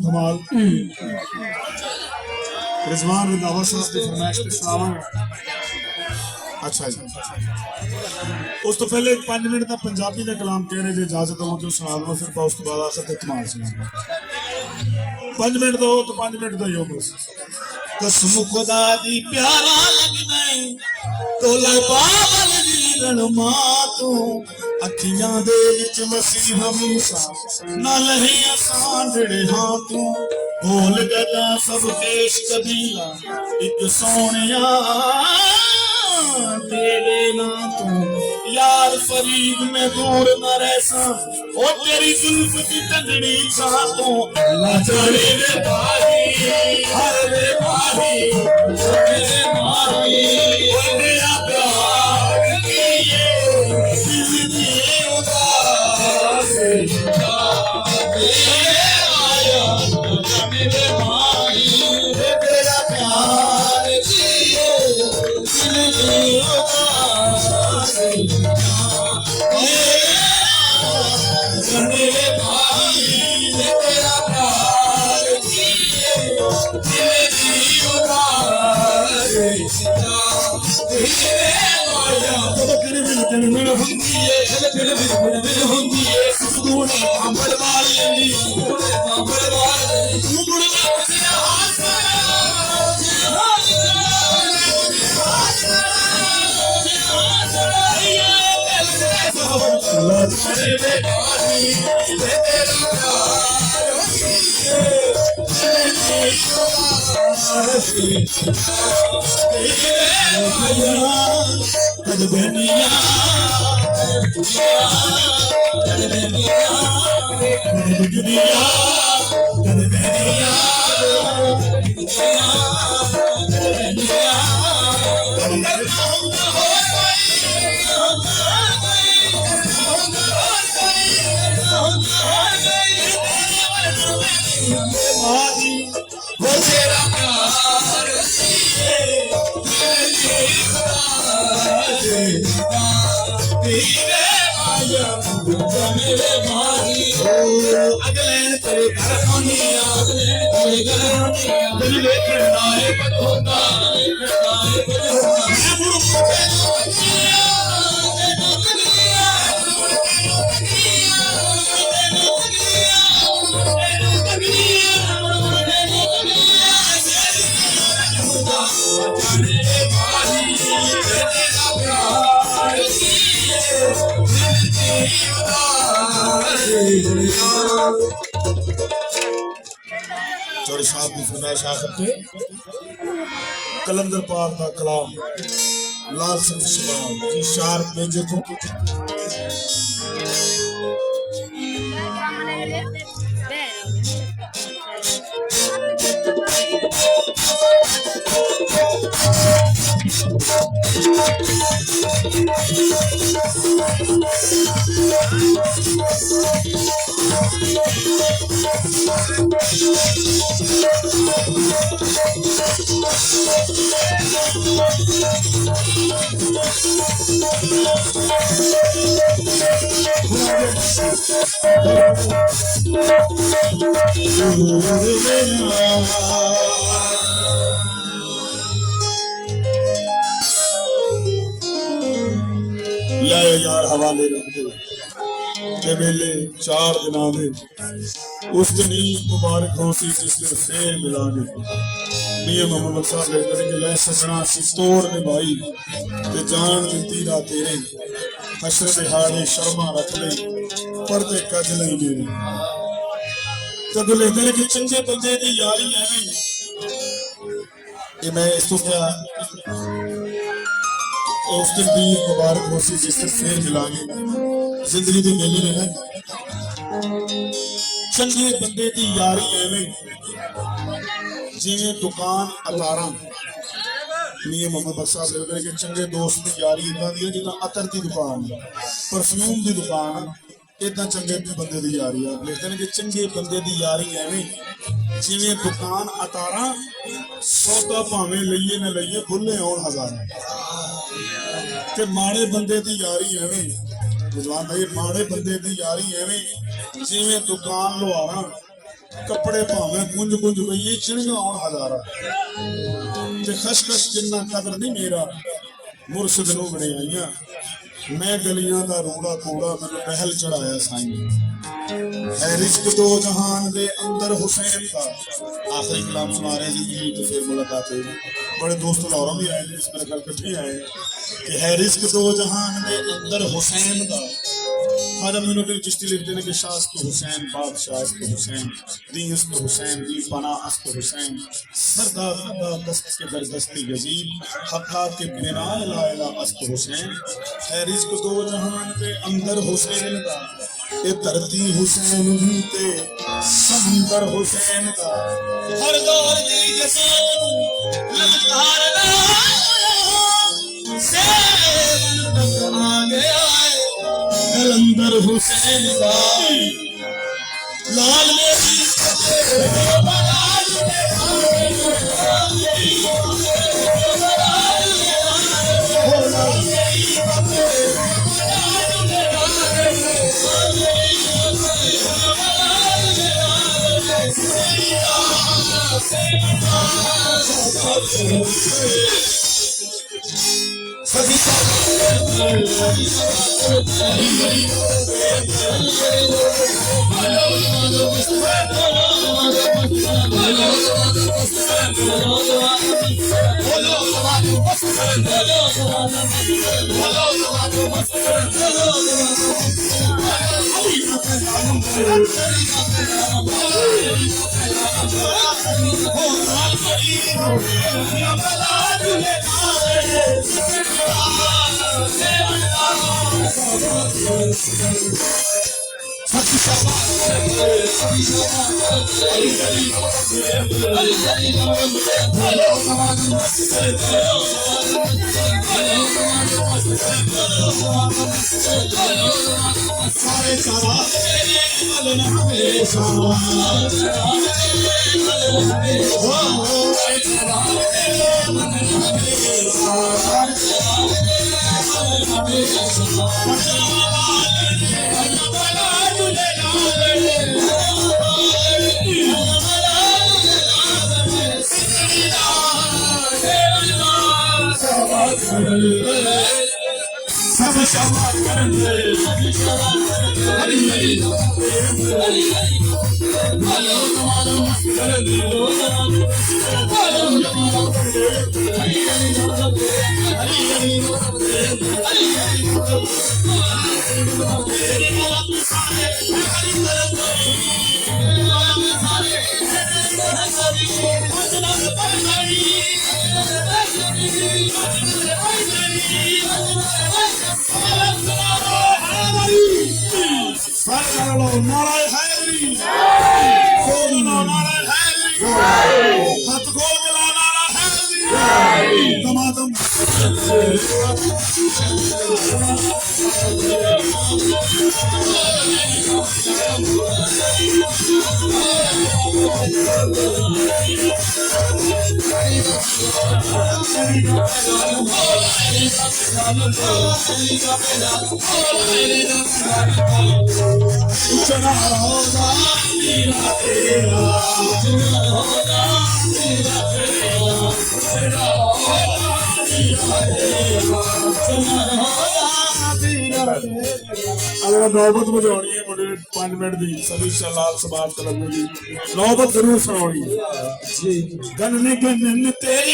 धमाल रिजवान रंधावा साहब की फरमाइश पे सुनावांगा। अच्छा जी, उस तो पहले 5 मिनट का पंजाबी का कलाम कह रहे जो इजाजत हो तो सुना दो, फिर उस तो बाद आखिर तक धमाल सुना। 5 मिनट दो तो 5 मिनट दो बस। कसम खुदा दी प्यारा लगना तोला पावल दी रणमा तू अखियां दे विच मसीह मूसा ना लही आसान जड़े हां तू बोल गदा सब पेश कबीला एक सोनिया तेरे ना तू यार फरीद में दूर न रहसा ओ तेरी जुल्फ की तंगड़ी छा तू अल्लाह जाने रे भाई हर रे भाई मेरे भाई ओ मेरा प्यार किए दिल दिए उदास आया मेरे भाई तेरा प्यार किए दिल दिए उदास मेरे भाई तेरा प्यार किए दिल दिए उदास अगले तेरे घर चौधरी साहब की फरमाइश आखिर पे कलंदर पाक का कलाम लाल सिंह शबान की शार भेजे को यार हवाले रख दे के मेले 4 दिन में उस दिन मुबारक हो सी जिस दिन फेर मिलाने मियां मोहम्मद साहब ने कहा कि लै सजना सी तोड़ ने भाई ते जान दी रा तेरे हशर दे हाड़े शर्मा रख ले पर्दे कज नहीं मेरे तब लेते कि चंगे बंदे दी यारी एवें ये मैं इस तो क्या उस दिन भी मुबारक हो सी जिस दिन फेर मिलाने जिंदगी दे मेले ने ना चंगे बंदे दी यारी एवें जिवें दुकान अतारा मियां मोहम्मद साहब ने कि चंगे दोस्त की यारी इदां दी जिदा अतर की दुकान परफ्यूम की दुकान इदां चंगे बंदे की यारी आप लिखते हैं कि चंगे बंदे की यारी एवें जिवें दुकान अतारा सौदा भावें लईए न लईए भुले आउण हज़ारां ते माड़े बंदे की यारी एवें रिजवान भाई माड़े बंदे की यारी एवें जिवें दुकान लुहारा कपड़े भावें कुंज कुंज गई चिड़ियां आउण हजारा ते खशखश जिन्ना कदर नहीं मेरा मुर्शद नूं वड़ियाईयां मैं गलियां दा रूड़ा कूड़ा मैनूं महल चढ़ाया साईं है रिश्क दो जहान दे अंदर हुसैन का आखिरी कलाम सुना रहे जी तो फिर मुलाकात होगी बड़े दोस्त लाहौरों भी आए इस मेरे घर कट्ठे आए कि है रिश्क दो जहान दे अंदर हुसैन का ख्वाजा मोइनुद्दीन चिश्ती लिखते हैं कि शास्त हुसैन बादशाह अस्त हुसैन दी अस्त हुसैन दी पनाह अस्त हुसैन सरदार अदा दस्त के दरदस्ती यजीद हक्का के बिना ला इला अस्त हुसैन है रिज़्क़ दो जहान के अंदर हुसैन का ये धरती हुसैन ही ते समंदर हुसैन का हर दौर दी जसान ललकार दा सेवन तक आ गया कलंदर हुसैन का लाल मेरी नाराय हैदरी नाराय हैदरी हाथ खोल के ला नाराय हैदरी दमादम अगर नौबत बजानी है मुझे 5 मिनट दी सभी लाल समाज कलंदर की नौबत जरूर सुनानी है गन तेरी